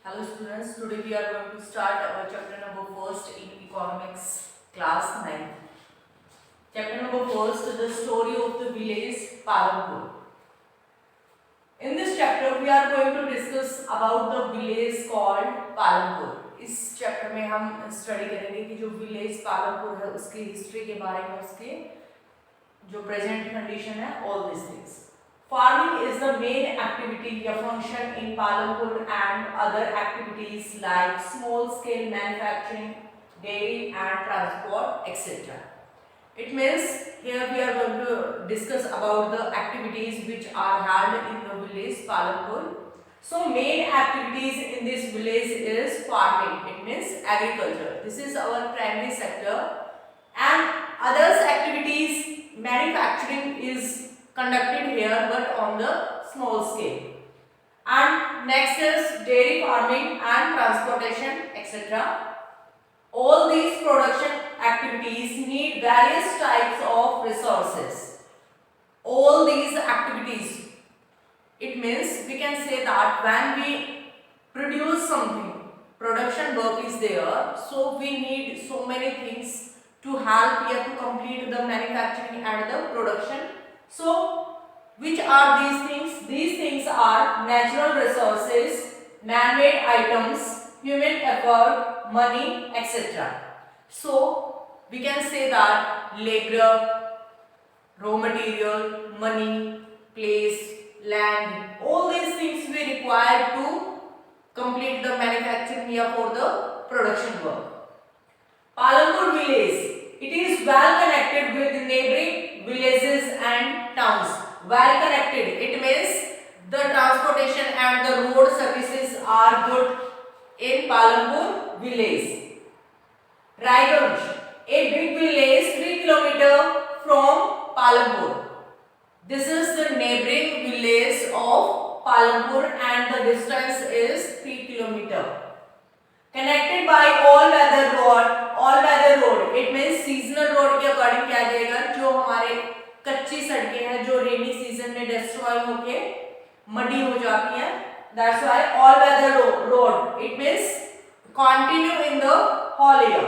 Hello students, today we are going to start our chapter number first in economics class 9. Chapter number first, the story of the village Palampur. In this chapter we are going to discuss about the village called Palampur. इस chapter में हम study करेंगे कि जो village Palampur है उसकी history के बारे में, उसके जो प्रेजेंट कंडीशन है, all these things. Farming is the main activity or function in Palampur and other activities like small-scale manufacturing, dairy and transport, etc. It means here we are going to discuss about the activities which are held in the village Palampur. So main activities in this village is farming. It means agriculture. This is our primary sector, and others activities manufacturing is conducted here but on the small scale. And next is dairy farming and transportation, etc. All these production activities need various types of resources. All these activities, it means we can say that when we produce something, production work is there, so we need so many things to help here to complete the manufacturing and the production. So, which are these things? These things are natural resources, man-made items, human effort, money, etc. So, we can say that labor, raw material, money, place, land, all these things we require to complete the manufacturing here for the production work. Palampur village. It is well connected with neighboring villages and towns. Well connected. It means the transportation and the road services are good in Palampur village. Raiganj, a big village 3 km from Palampur. This is the neighboring village of Palampur and the distance is 3 km. Connected by all-weather road. all-weather road, it means seasonal road के according क्या जाएगा, जो हमारे कच्ची सड़कें हैं जो रेनी season में डिस्ट्रॉय होके मडी हो जाती हैं, that's why all-weather road. It means continue in the whole year.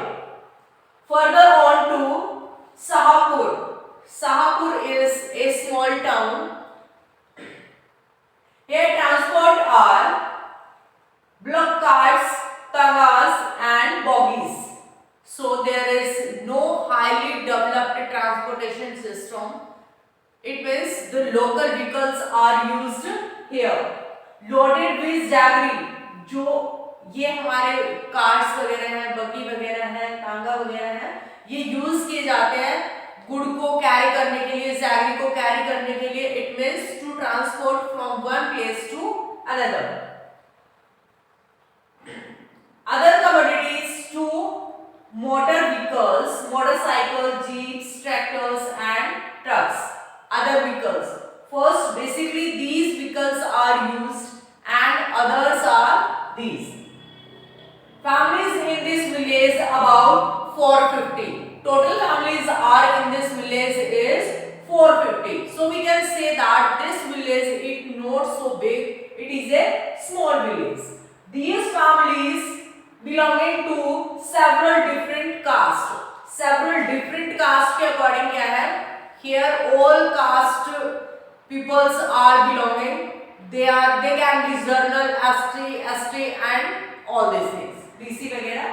Further on to Sahapur. Sahapur is a small town. Here transport are block carts, tangas and boggies. So there is no highly developed transportation system. It means the local vehicles are used here. Loaded with jaggery, जो ये हमारे cars वगैरह हैं, बग्गी वगैरह हैं, तांगा वगैरह हैं, ये यूज किए जाते हैं गुड़ को कैरी करने के लिए, जैगरी को कैरी करने के लिए. It means to transport from one place to another. Other commodities to motor vehicles, motorcycles, jeeps, tractors and trucks. Other vehicles. First, basically these vehicles are used and others are these. Families in this village about 450. Total families are in this village is 450. So we can say that this village is not so big. It is a small village. These families belonging to several different castes. Several different castes के according क्या है? Here all caste peoples are belonging. They can be journal, ST and all these things. BC वगैरह.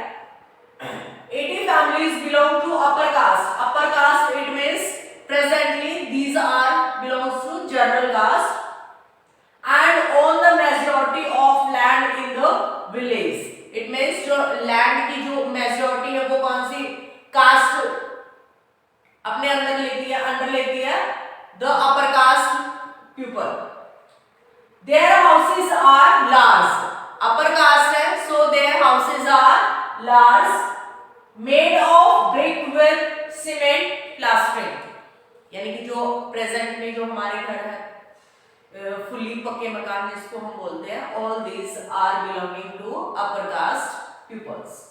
80 families belong to upper caste. Upper caste it means presently these are belongs to general caste and own the majority of land in the village. It means जो land की जो majority है वो कौन सी cast अपने अंदर लेती है the upper caste people. Their houses are large. Upper caste है so their houses are large, made of brick with cement plastering. यानी कि जो प्रेजेंट में जो हमारे घर है फुल्ली पक्के मकान जिसको हम बोलते हैं, all these are belonging to upper caste pupils.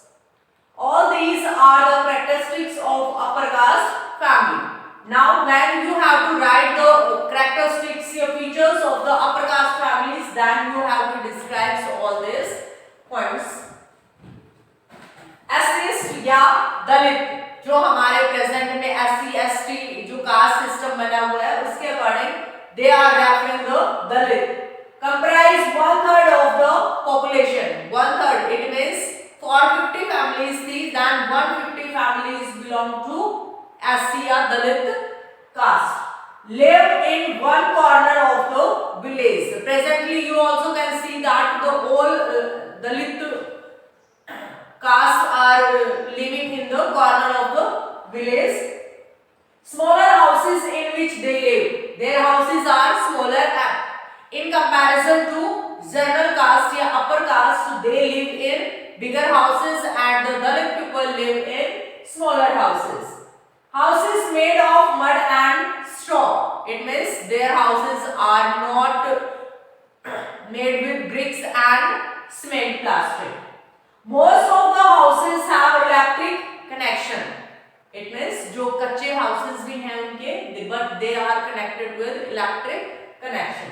All these are the characteristics of upper caste family. Now when you have to write the characteristics or features of the upper caste families, then you have to describe all this. दलित, जो हमारे present में SC ST जो caste system बना हुआ है उसके according they are referring the Dalit, comprise 1/3 of the population. 1/3 it means for 50 families then 150 families belong to SC or Dalit caste. Live in one corner of the village. Presently you also can see that the all Dalit caste are living in the corner of the village. Smaller houses in which they live. Their houses are smaller in comparison to general caste या upper caste. They live in bigger houses and the Dalit people live in smaller houses. Houses made of mud and straw. It means their houses are not made with bricks and cement plastic. Most of the houses have electric connection. It means जो कच्चे houses भी हैं उनके but they are connected with electric connection.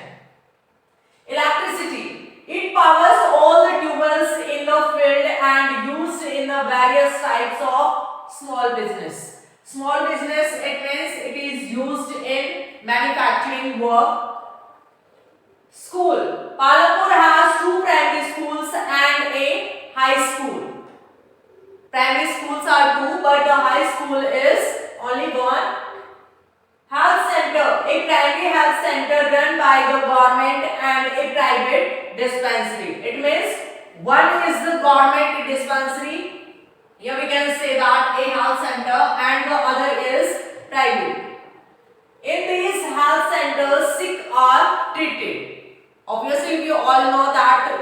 Electricity. It powers all the tubers in the field and used in the various types of small business. Small business it means it is used in manufacturing work. School. Palanpur has 2 primary schools and a high school. Primary schools are 2 but the high school is only 1. Health center. A primary health center run by the government and a private dispensary. It means one is the government dispensary. Here we can say that a health center and the other is private. In these health centers, sick are treated. Obviously, we all know that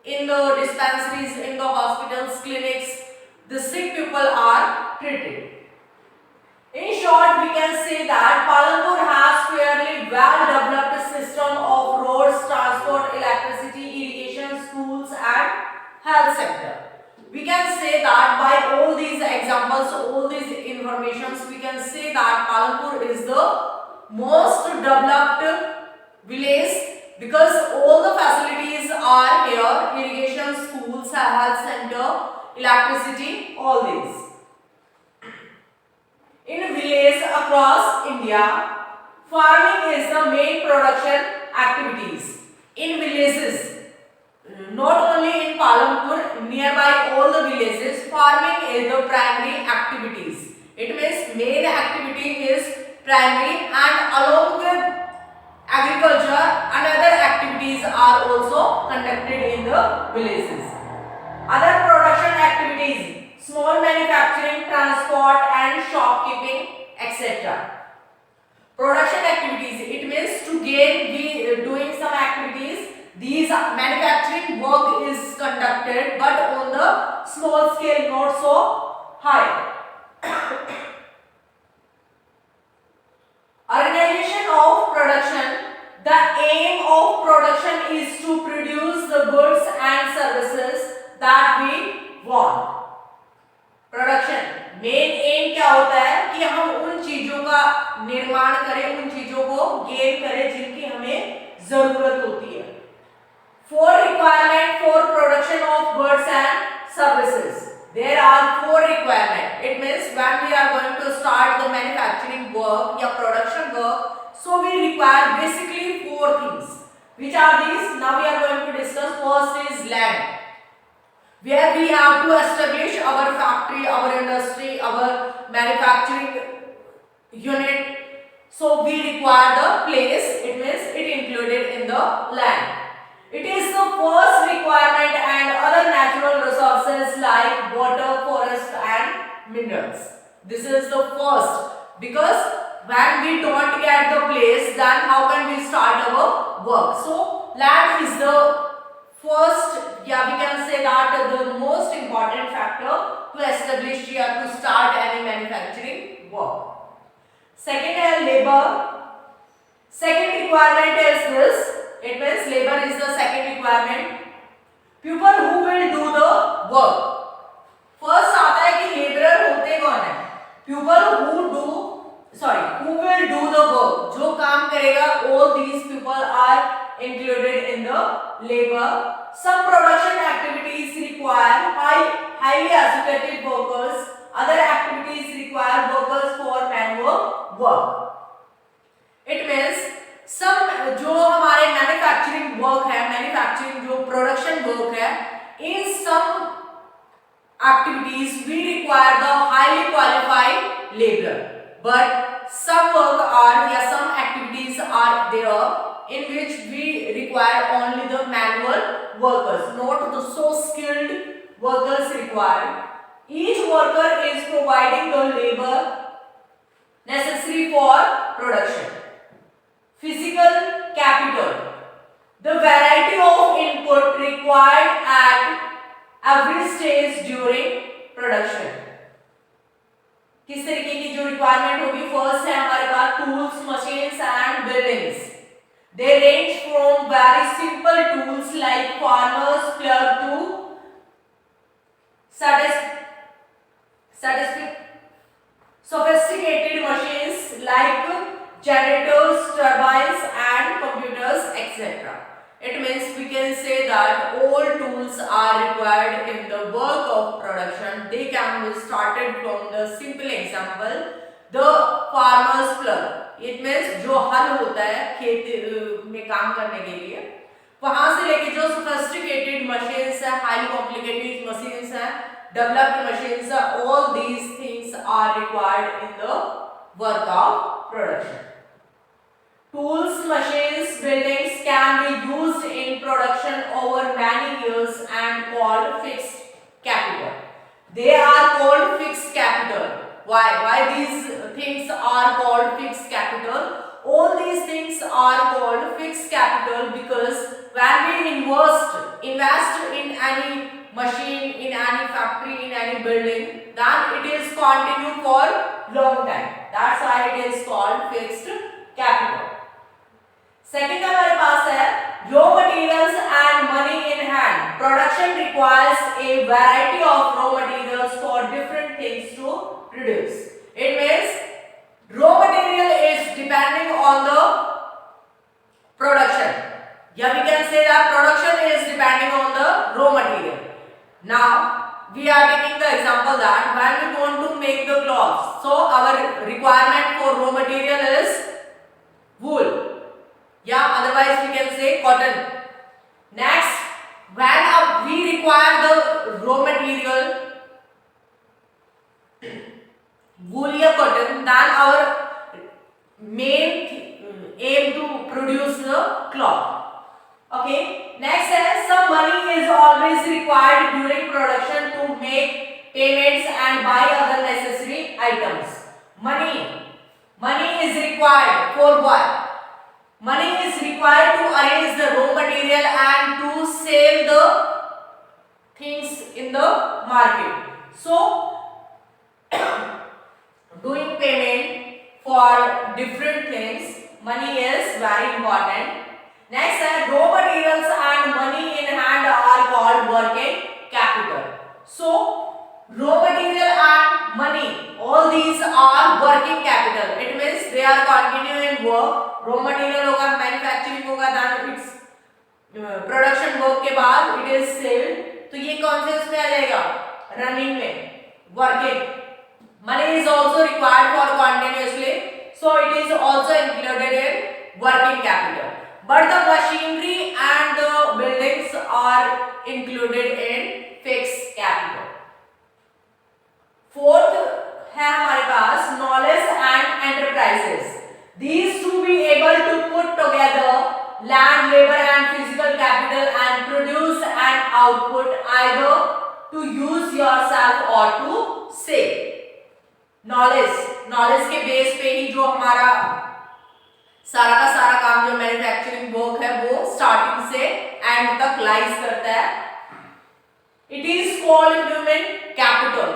in the dispensaries, in the hospitals, clinics, the sick people are treated. In short, we can say that Palanpur has fairly well-developed system of roads, transport, electricity, irrigation, schools, and health sector. We can say that by all these examples, all these informations, we can say that Palanpur is the most developed village because all the facilities are here: irrigation, schools, health center, electricity, all these. In villages across India, farming is the main production activities. In villages, not only in Palanpur, nearby all the villages, farming is the primary activities. It means main activity is primary and along with agriculture, another activities are also conducted in the villages. Other production activities, small manufacturing, transport and shopkeeping, etc. Production activities, it means to gain doing some activities. These manufacturing work is conducted but on the small scale, not so high. Organization of production. The aim of production is to produce the goods and services that we want. Production main M क्या होता है कि हम उन चीजों का निर्माण करें, उन चीजों को गेन करें जिनकी हमें जरूरत होती है. For requirement for production of goods and services, there are 4 requirement. It means when we are going to start the manufacturing work या production work, so we require basically 4 things. Which are these? Now we are going to discuss. First is land, where we have to establish our factory, our industry, our manufacturing unit. So we require the place. It means it included in the land. It is the first requirement and other natural resources like water, forest and minerals. This is the first, because when we don't get the place, then how can we start our work? So land is the first, yeah, we can say that the most important factor to establish or to start any manufacturing work. Second is labor. Second requirement is this. It means labor is the second requirement. People who will do the work. First आता है कि laborer होते कौन है? People who will do the work. जो काम करेगा, all these people are included in the labor. Some production activities require highly educated workers. Other activities require workers for manual work. It means some जो हमारे manufacturing work है, manufacturing जो production work है, in some activities we require the highly qualified laborer, but some work are या some activities are there in which we require only the manual workers, not the so skilled workers required. Each worker is providing the labor necessary for production. Physical capital, the variety of input required at every stage during production. किस तरीके की जो requirement होगी? First है हमारे पास tools, machines and buildings. They range from very simple tools like farmers plug to sophisticated machines like generators, turbines and computers, etc. It means we can say that all tools are required in the work of production. They can be started from the simple example, the farmer's plug. It means जो हल होता है खेत में काम करने के लिए, वहां से लेके जो sophisticated machines है, highly complicated machines है, developed machines है, all these things are required in the work of production. Tools, machines, buildings can be used in production over many years and called fixed capital. They are called fixed capital. Why these things are called fixed capital? All these things are called fixed capital because when we invest in any machine, in any factory, in any building, then it is continue for long time. That's why it is called fixed capital. Second हमारे पास है raw materials and money in hand. Production requires a variety of raw materials for different things to produce. It means raw material is depending on the production. Yeah, we can say that production is depending on the raw material. Now we are taking the example that when we want to make the clothes, so our requirement for raw material is wool. Yeah, otherwise we can say cotton. Next, when we require the raw material wool or cotton, then our main aim to produce the cloth. Okay. Next is some money is always required during production to make payments and buy other necessary items. Money is required for what? Money is required to arrange the raw material and to sell the things in the market. So, doing payment for different things, money is very important. Next, raw materials and money in hand are called working capital. So, raw material and money, all these are working capital. It means they are continuing work. Raw material होगा, manufacturing होगा, then its production work के बाद it is sailed, तो ये कौन से उसमें आ जाएगा? रनिंग में, working. Money is also required for continuously, so it is also included in working capital, but the machinery and the buildings are included in fixed capital. Fourth है हमारे पास knowledge and enterprises. These to be able to put together land, labor and physical capital and produce an output either to use yourself or to sell. Knowledge के base पे ही जो हमारा सारा का सारा काम जो मैन्युफैक्चरिंग वर्क है वो स्टार्टिंग से एंड तक लाइज करता है. It is called human capital.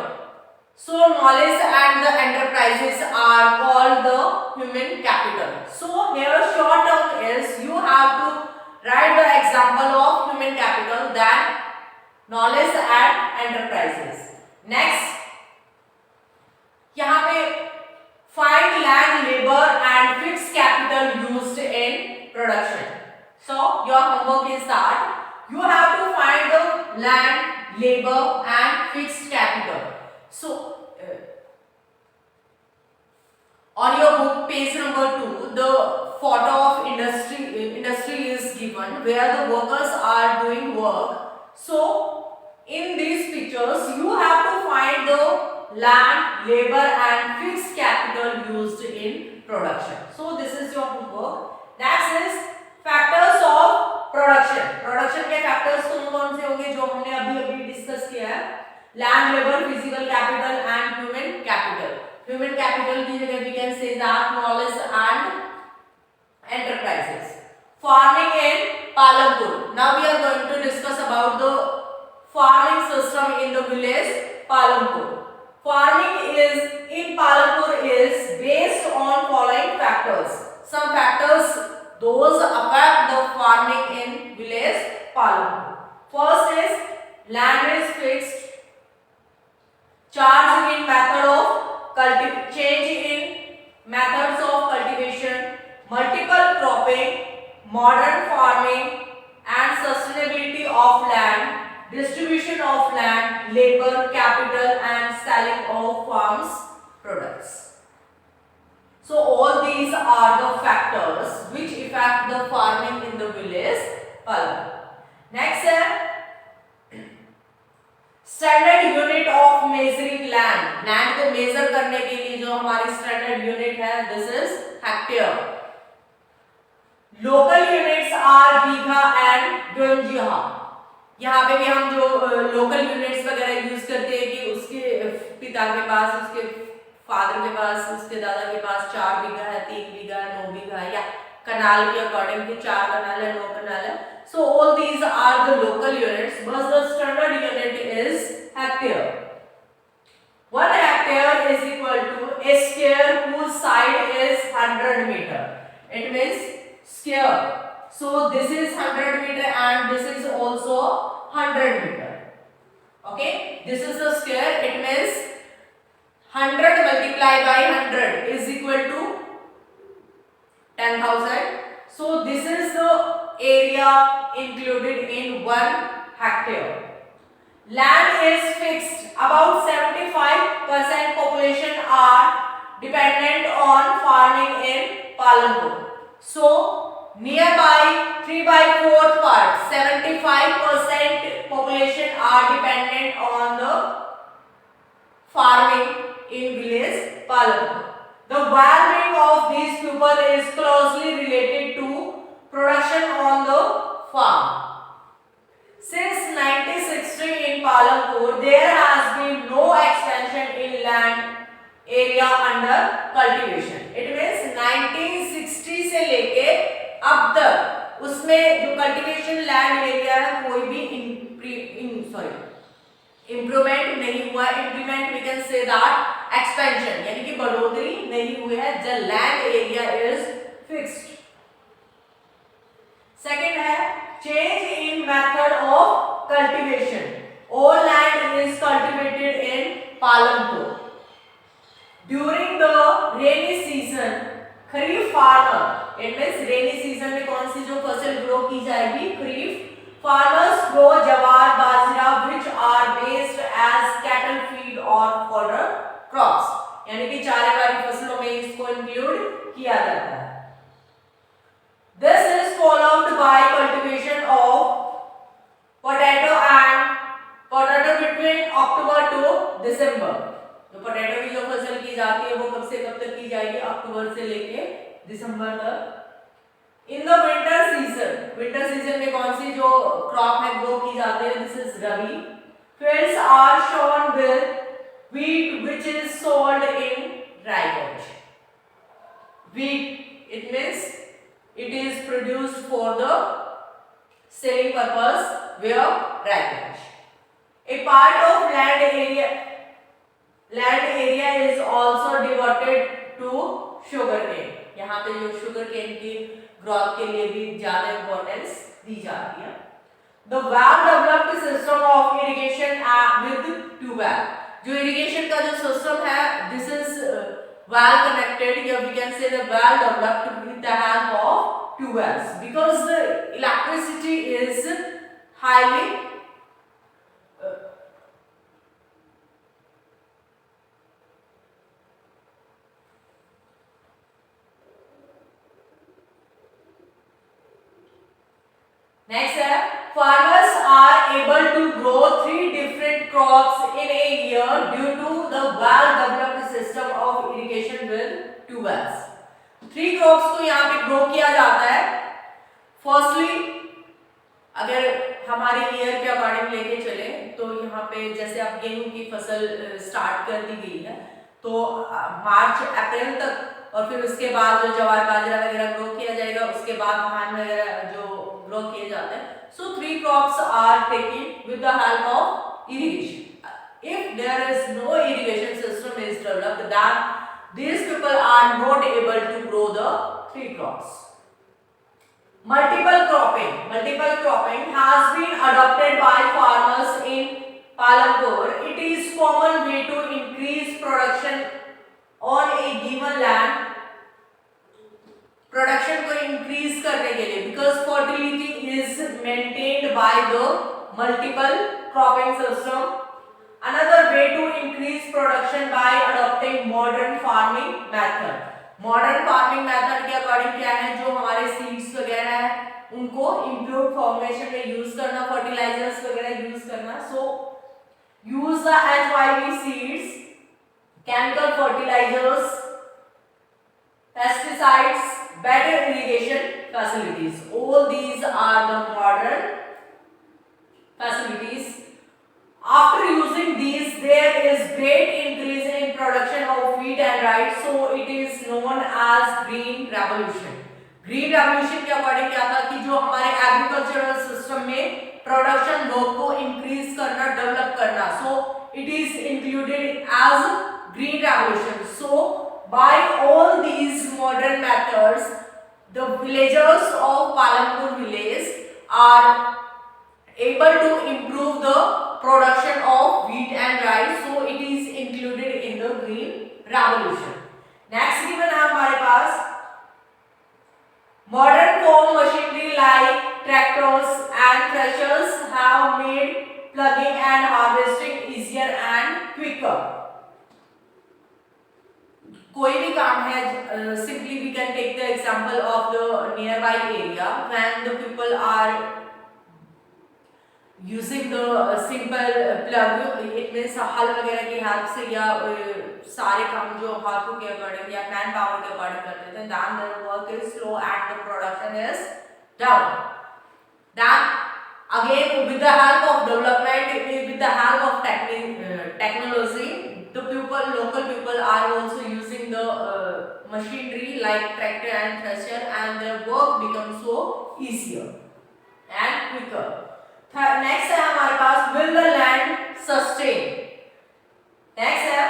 So knowledge and the enterprises are called the human capital. So here short term is you have to write the example of human capital, then knowledge and enterprises. Next, यहाँ पे find land, labor and fixed capital used in production. So your homework is that you have to find the land, labor and fixed capital. So On your book, page number 2, the photo of industry is given where the workers are doing work. So, in these pictures, you have to find the land, labor, and fixed capital used in production. So, this is your homework. Next is factors of production. Production के factors कौन-कौन से होंगे जो हमने अभी discuss किया है? Land, labor, physical capital, and human capital. Human capital की जगह we can say that knowledge and enterprises. Farming in Palampur. Now we are going to discuss about the farming system in the village Palampur. Farming is in Palampur is based on following factors. Some factors those affect the farming in village Palampur. First is land is fixed. Change in method of methods of cultivation, multiple cropping, modern farming, and sustainability of land, distribution of land, labor, capital, and selling of farms products. So all these are the factors which affect the farming in the village. Next is standard unit of measuring land. Land को measure करने के लिए जो हमारी standard unit है this is hectare. Local units are bigha and द्वंजिहा. यहाँ पे भी हम जो लोकल यूनिट्स वगैरह यूज करते हैं कि उसके पिता के पास, उसके फादर के पास, उसके दादा के पास 4 बीघा है, 3 बीघा है, 9 बीघा है, या कनाल के अकॉर्डिंग कि 4 कनाल है, 9 कनाल है. So all these are the local units, but the standard unit is hectare. 1 hectare is equal to a square whose side is 100 meter. It means square. So this is 100 meter and this is also 100 meter. Okay, this is the square. It means 100 multiplied by 100 is equal to 10,000. So this is the area included in 1 hectare. Land is fixed. About 75% population are dependent on farming in Palampur. So nearby 3/4 part, 75% population are dependent on the farming in village Palampur. The well-being of these people is closely related to production on the farm. Since 1960 in Palampur, there has been no expansion in land area under cultivation. It means 1960 से लेके अब तक उसमें जो cultivation land area है कोई भी improvement नहीं हुआ. Implement we can say that expansion यानी कि बढ़ोतरी नहीं हुई है. The land area is fixed. Second है change in method of cultivation. All land is cultivated in Palampur. During the rainy season kharif farmer, it means rainy season में कौन सी जो फसल ग्रो की जाएगी, खरीफ. Farmers grow jawar, bajra, which are based as cattle feed or fodder crops. यानी कि चारे वाली फसलों में इसको इंक्लूड किया जाता है. This is followed by cultivation of potato between October to December. तो पोटैटो की जो फसल की जाती है वो कब से कब तक की जाएगी, अक्टूबर से लेके दिसंबर तक. इन द विंटर सीजन में कौन सी जो क्रॉप है ग्रो की जाती है, this is rabi. Fields are shown with wheat which is sold in dry catch. Wheat, it means it is produced for the selling purpose where dry catch. A part of land area is also devoted to sugarcane. यहाँ पे जो sugarcane की growth के लिए भी ज्यादा importance दी जाती है. The well developed system of irrigation with tubewell. जो इरिगेशन का जो सिस्टम है दिस इज well connected, या we can say the well developed with the help of tubewells because the electricity is highly pupils are able to grow 3 different crops in a year due to the well developed system of irrigation with tubers. 3 crops को यहाँ पे grow किया जाता है. Firstly अगर हमारे year के according लेके चले तो यहाँ पे जैसे अब गेहूं की फसल स्टार्ट कर दी गई है तो मार्च अप्रैल तक और फिर उसके बाद जो ज्वार बाजरा वगैरह ग्रो किया जाएगा उसके बाद धान वगैरह जो ग्रो किए जाते हैं. So 3 crops are taken with the help of irrigation. If there is no irrigation system is developed, then these people are not able to grow the 3 crops. Multiple cropping has been adopted by farmers in Palampur. It is common way to increase production on a given land. Production को increase करने के लिए because fertility is maintained by the multiple cropping system. Another way to increase production by adopting modern farming method. Modern farming method के according क्या है, जो हमारे seeds वगैरह है उनको इंप्रूव फॉर्मेशन में यूज करना, फर्टिलाइजर्स वगैरह यूज करना. So use the HYV seeds, chemical fertilisers, pesticides, better irrigation facilities. All these are the modern facilities. After using these, there is great increase in production of wheat and rice. So it is known as green revolution. Green revolution के according क्या था कि जो हमारे agricultural system में production work को increase करना, develop करना. So it is included as green revolution. So by all these modern methods, the villagers of Palampur village are able to improve the production of wheat and rice. So it is included in the green revolution. Next given है हमारे पास modern farm machinery like tractors and threshers have made plugging and harvesting easier and quicker. कोई भी काम है, simply we can take the example of the nearby area when the people are using the simple plug. it means हल वगैरह की help से या सारे काम जो हाथों के अकॉर्डिंग या मैन पावर के अकॉर्डिंग करते थे, then the work is slow and the production is down. Then again with the help of development, with the help of technology, the local people are also using the machinery like tractor and thresher, and their work becomes so easier and quicker. Next है हमारे पास will the land sustain. Next है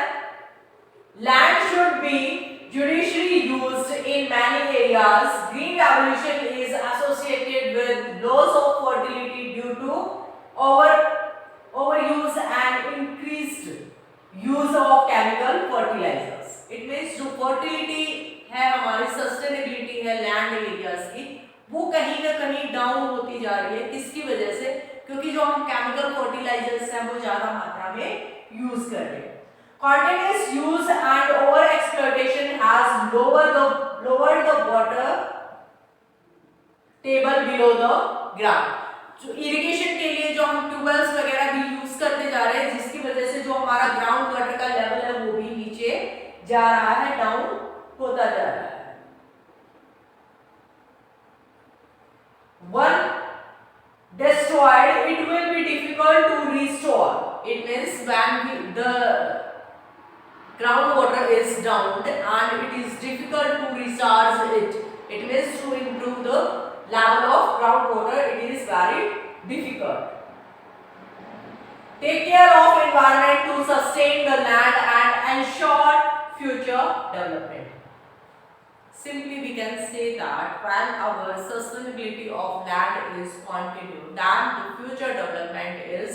land should be judiciously used in many areas. Green revolution is associated with loss of fertility due to overuse and increased use of chemical fertilisers. It means जो fertility है हमारी, sustainability है land areas की, वो कहीं ना कहीं down होती जा रही है. किसकी वजह से? क्योंकि जो हम केमिकल फर्टिलाइजर्स हैं वो ज्यादा मात्रा में यूज कर रहे हैं. Continuous use and over exploitation has lowered the water table below the ground. जो इरिगेशन के लिए जो हम ट्यूबवेल्स वगैरह भी यूज करते जा रहे हैं, जिसकी वजह से जो हमारा ग्राउंड वाटर का लेवल है वो भी नीचे जा रहा है, डाउन होता जा रहा है. One destroyed, it will be difficult to restore. It means when the groundwater is down and it is difficult to recharge it. It means to improve the level of groundwater, it is very difficult. Take care of environment to sustain the land and ensure future development. Simply we can say that when our sustainability of land is continued, then the future development is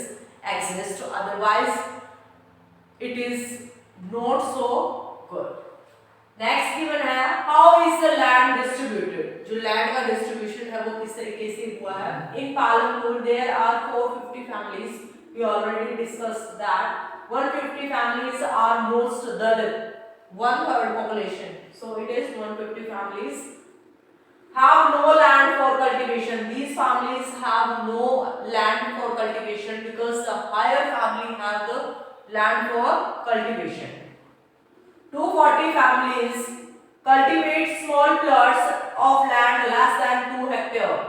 exist. Otherwise, it is not so good. Next given है how is the land distributed. जो land का distribution है वो किस तरीके से हुआ है. In Palampur there are 450 families. We already discussed that 150 families are most Dalit, 1/3 population. So it is 150 families. have no land for cultivation. These families have no land for cultivation because the higher family have the land for cultivation. 240 families cultivate small plots of land less than 2 hectares.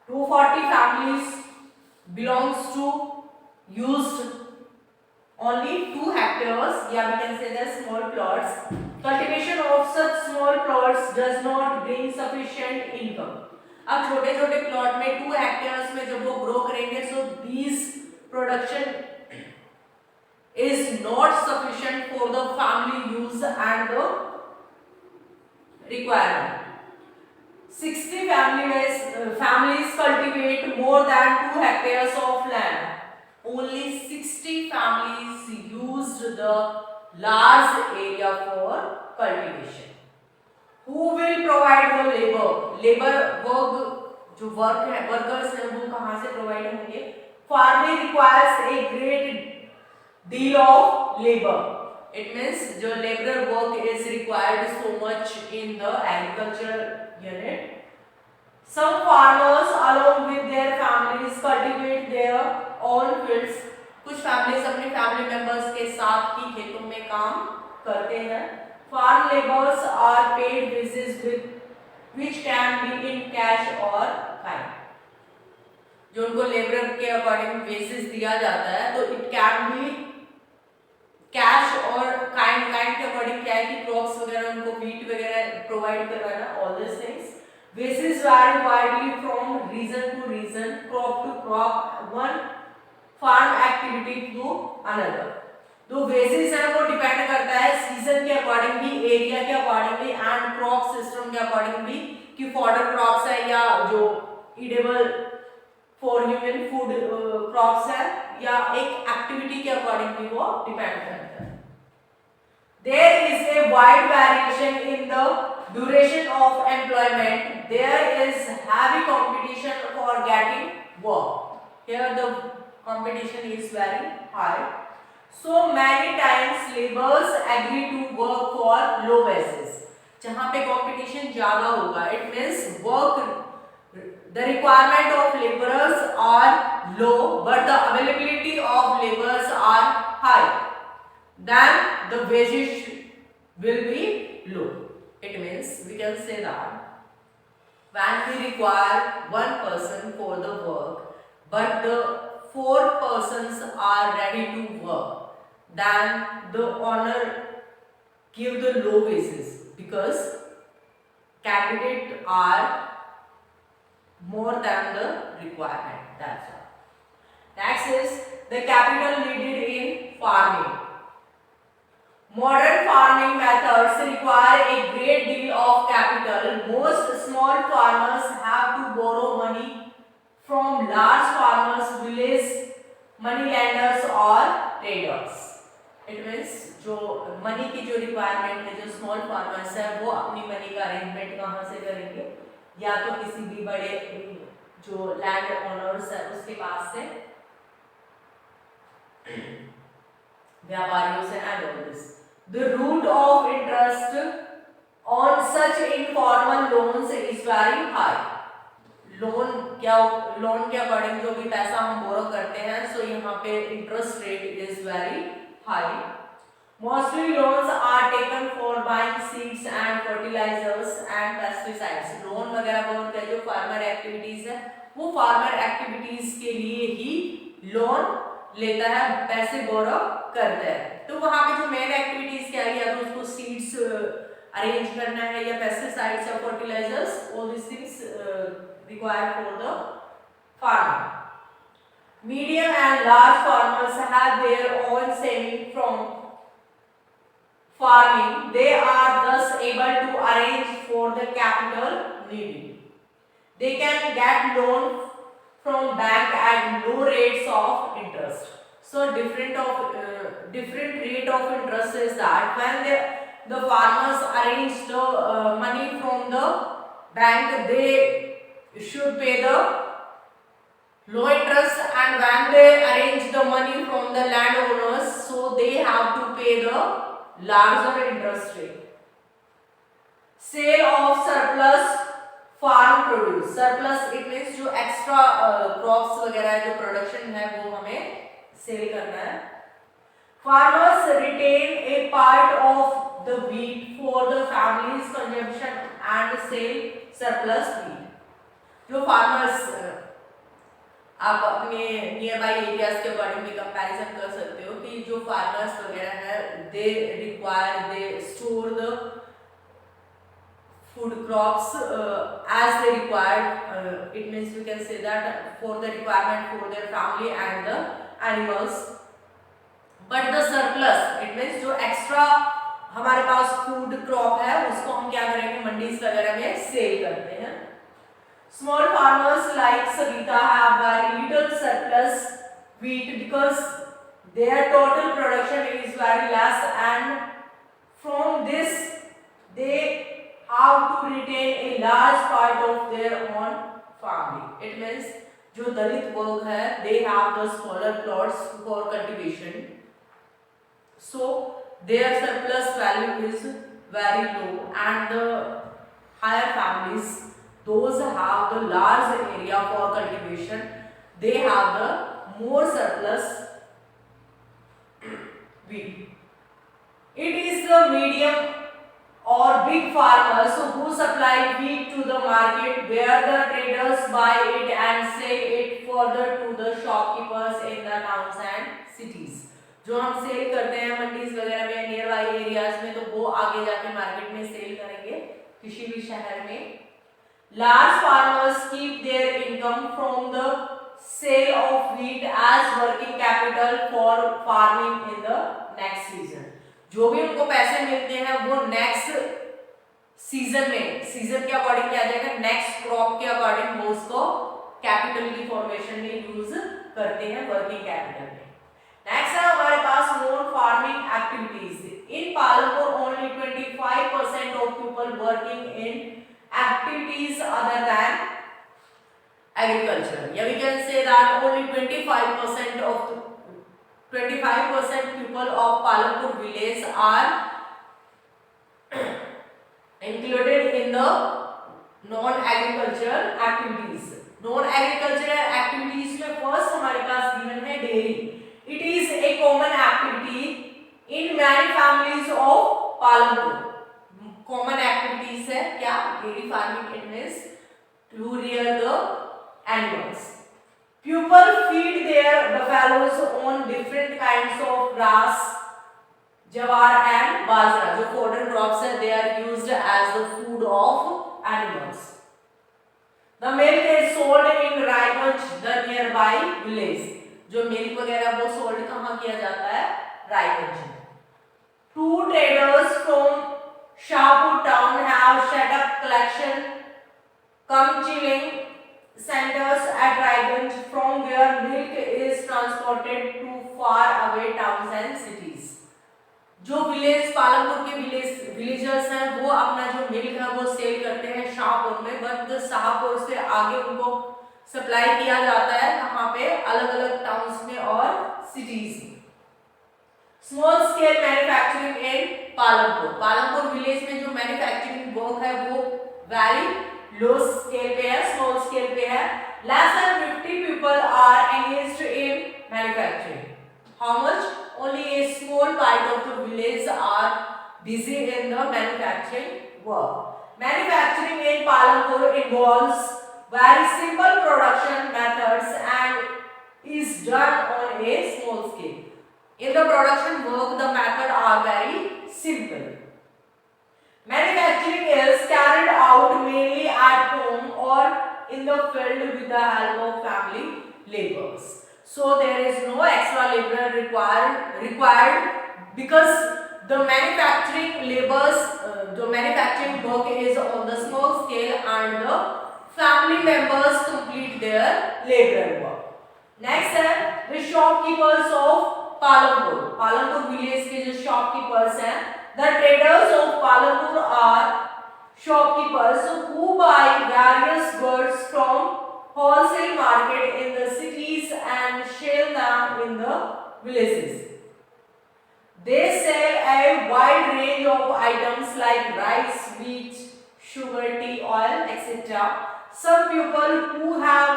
240 families belongs to used only 2 hectares, yeah, we can say that small plots. Cultivation of such small plots does not bring sufficient income. अब छोटे छोटे plot में 2 hectares में जब वो grow करेंगे so these production is not sufficient for the family use and the requirement. 60 families cultivate more than 2 hectares of land. Only 60 families used the large area for cultivation. Who will provide the labor? Labor work जो work है workers हैं वो कहाँ से provide होंगे? Farming requires a great deal of labor. It means जो labor work is required so much in the agricultural unit. Some farmers along with their families cultivate their own fields. कुछ families अपने family members के साथ ही खेतों में काम करते हैं. Farm laborers are paid wages with which can be in cash or kind. जो उनको लेबर के अकॉर्डिंग वेजेस दिया जाता है तो इट कैन बी कैश और काइंड के अकॉर्डिंग क्या है कि क्रॉप्स वगैरह उनको वीट वगैरह प्रोवाइड करवाना all this things. Wages vary widely from region to region, crop to crop, one farm activity to another. तो वेजेस है वो डिपेंड करता है सीजन के अकॉर्डिंग भी, एरिया के अकॉर्डिंग भी एंड क्रॉप सिस्टम के अकॉर्डिंग भी कि फॉडर क्रॉप्स है या जो edible for human food crops है या एक एक्टिविटी के अकॉर्डिंग भी वो डिपेंड करता है. There is a wide variation in the duration of employment. There is heavy competition for getting work. Here the competition is very high. So many times laborers agree to work for low wages. जहाँ पे competition ज़्यादा होगा, it means the requirement of laborers are low, but the availability of laborers are high. Then the wages will be low. It means we can say that when we require one person for the work, but the 4 persons are ready to work, then the owner give the low wages because candidates are more than the requirement. That's all. Next is the capital needed in farming. Modern farming methods require a great deal of capital. Most small farmers have to borrow money from large farmers, village money lenders or traders. It means जो money की जो requirement है, जो small farmers है वो अपनी money का arrangement कहाँ से करेंगे? या तो किसी भी बड़े जो लैंड ओनर्स है उसके पास से, व्यापारियों से and all this. The root of interest on such informal loans is very high. Loan के अकॉर्डिंग जो भी पैसा हम बोरो करते हैं सो यहाँ पे interest rate is very high. Mostly loans are taken for buying seeds and fertilizers and pesticides. Loan वगैरह बहुत है जो फार्मर एक्टिविटीज है वो फार्मर एक्टिविटीज के लिए ही लोन लेता है, पैसे बोरो करता है. तो वहाँ पे जो मेन एक्टिविटीज क्या है, या तो उसको सीड्स अरेंज करना है या पेस्टिसाइड्स या fertilisers, all this things required for the farmer. Medium and large farmers have their own saving from farming. They are thus able to arrange for the capital needed. They can get loan from bank at low rates of interest. So different rate of interest is that when the farmers arrange the money from the bank, they should pay the low interest, and when they arrange the money from the landowners, so they have to pay the larger interest rate. Sale of surplus farm produce. Surplus it means जो extra crops वगैरह है, जो production है वो हमें sale करना है. Farmers retain a part of the wheat for the family's consumption and sell surplus wheat. जो farmers आप अपने नियर बाई एरियाज के अकॉर्डिंग भी कंपैरिजन कर सकते हो कि जो फार्मर्स वगैरह है they require they store the food crops as they required. It means we can say that for the requirement for their family and the animals. But the surplus it means जो extra हमारे पास food crop है उसको हम क्या करेंगे मंडीज वगैरह में cell करते हैं. Small farmers like Savita have very little surplus wheat because their total production is very less, and from this they have to retain a large part of their own farming. It means जो दलित वर्ग है they have the smaller plots for cultivation, so their surplus value is very low, and the higher families, those have the large area for cultivation, they have the more surplus wheat. It is the medium or big farmers who supply wheat to the market, where the traders buy it and sell it further to the shopkeepers in the towns and cities. जो हम cell करते हैं मंडीज वगैरह में near by areas में, तो वो आगे जाके मार्केट में सेल करेंगे किसी भी शहर में. Large farmers keep their income from the sale of wheat as working capital for farming in the next season. जो भी उनको पैसे मिलते हैं वो नेक्स्ट सीजन में, सीजन के अकॉर्डिंग क्या जाएगा, नेक्स्ट क्रॉप के अकॉर्डिंग वो उसको कैपिटल की फॉर्मेशन में यूज करते हैं, वर्किंग कैपिटल में. नेक्स्ट है हमारे पास non farming activities. In Palanpur only 25% of people working in activities other than agriculture. Yeah, we can say that only 25% people of Palanpur village are included in the non-agricultural activities. Non-agricultural activities में first हमारे पास given है dairy. It is a common activity in many families of Palanpur. Common activities है क्या, dairy farming. It means to rear the animals. People feed their buffaloes on different kinds of grass, jowar and bajra. जो fodder crops है they are used as the food of animals. The milk is sold in Raiganj the nearby village. जो milk वगैरह वो sold कहाँ किया जाता है, रायगंज में. Two traders from Shahpur town have set up collection cum chilling centers at Raiganj, from where milk is transported to far away towns and cities. जो village Palanpur के विलेजर्स हैं वो अपना जो मिल्क है वो सेल करते हैं शाहपुर में, बट शाहपुर से आगे उनको सप्लाई किया जाता है कहाँ पे, अलग अलग टाउन्स में और सिटीज में. Small scale manufacturing in Palanpur. Palanpur village में जो मैन्युफैक्चरिंग वर्क है वो वेरी लो स्केल पे है, स्मॉल स्केल पे है. Less than 50 people are engaged in manufacturing. How much, only a small part of the village are busy in the manufacturing work. Manufacturing in Palanpur involves very simple production methods and is done on a small scale. In the production work, the method are very simple. Manufacturing is carried out mainly at home or in the field with the help of family laborers. So there is no extra labor required because the manufacturing labors, the manufacturing work is on the small scale and the family members complete their labor work. Next है the shopkeepers of Palanpur. Palanpur village के जो shopkeepers हैं, the traders of Palanpur are shopkeepers who buy various goods from wholesale market in the cities and sell them in the villages. They sell a wide range of items like rice, wheat, sugar, tea, oil, etc. Some people who have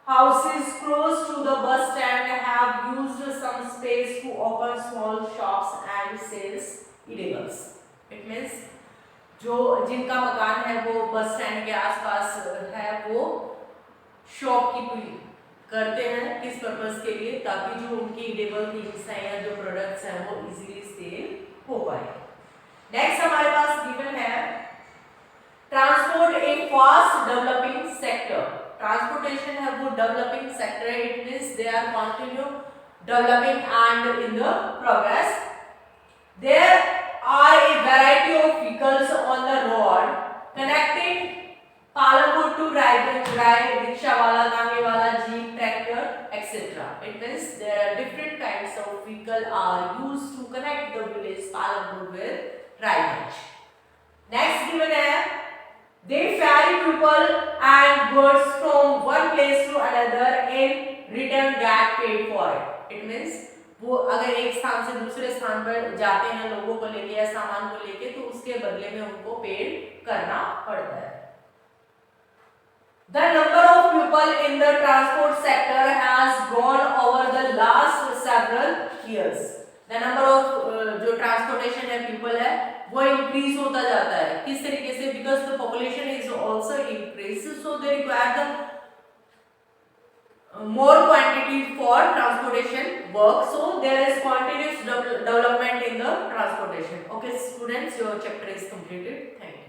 houses close to the bus stand have used some space to open small shops and sales edibles. It means जो जिनका मकान है वो bus stand के आसपास है वो shopkeeping करते हैं किस पर्पस के लिए, ताकि जो उनकी इडेबल थिंग्स हैं या जो प्रोडक्ट्स हैं वो इजीली सेल हो पाए. नेक्स्ट हमारे पास गिवन है transport in fast developing sector. Transportation है वो डेवलपिंग सेक्टर है. It means they are continue developing and in the progress. There are a variety of vehicles on the road connecting Palanpur to Raipur, rickshaw wala, tange wala, jeep, tractor, etc. It means there are different kinds of vehicle are used to connect the village Palanpur with Raipur. Next given है they ferry people and goods from one place to another in return get paid for it. It means वो अगर एक स्थान से दूसरे स्थान पर जाते हैं लोगों को लेके या सामान को लेके तो उसके बदले में उनको पेड करना पड़ता है. The number of people in the transport sector has grown over the last several years. The number of जो transportation है people है वो increase होता जाता है. किस तरीके से? Because the population is also increased, so they require the more quantity for transportation work, so there is continuous development in the transportation. Okay students, your chapter is completed. Thank you.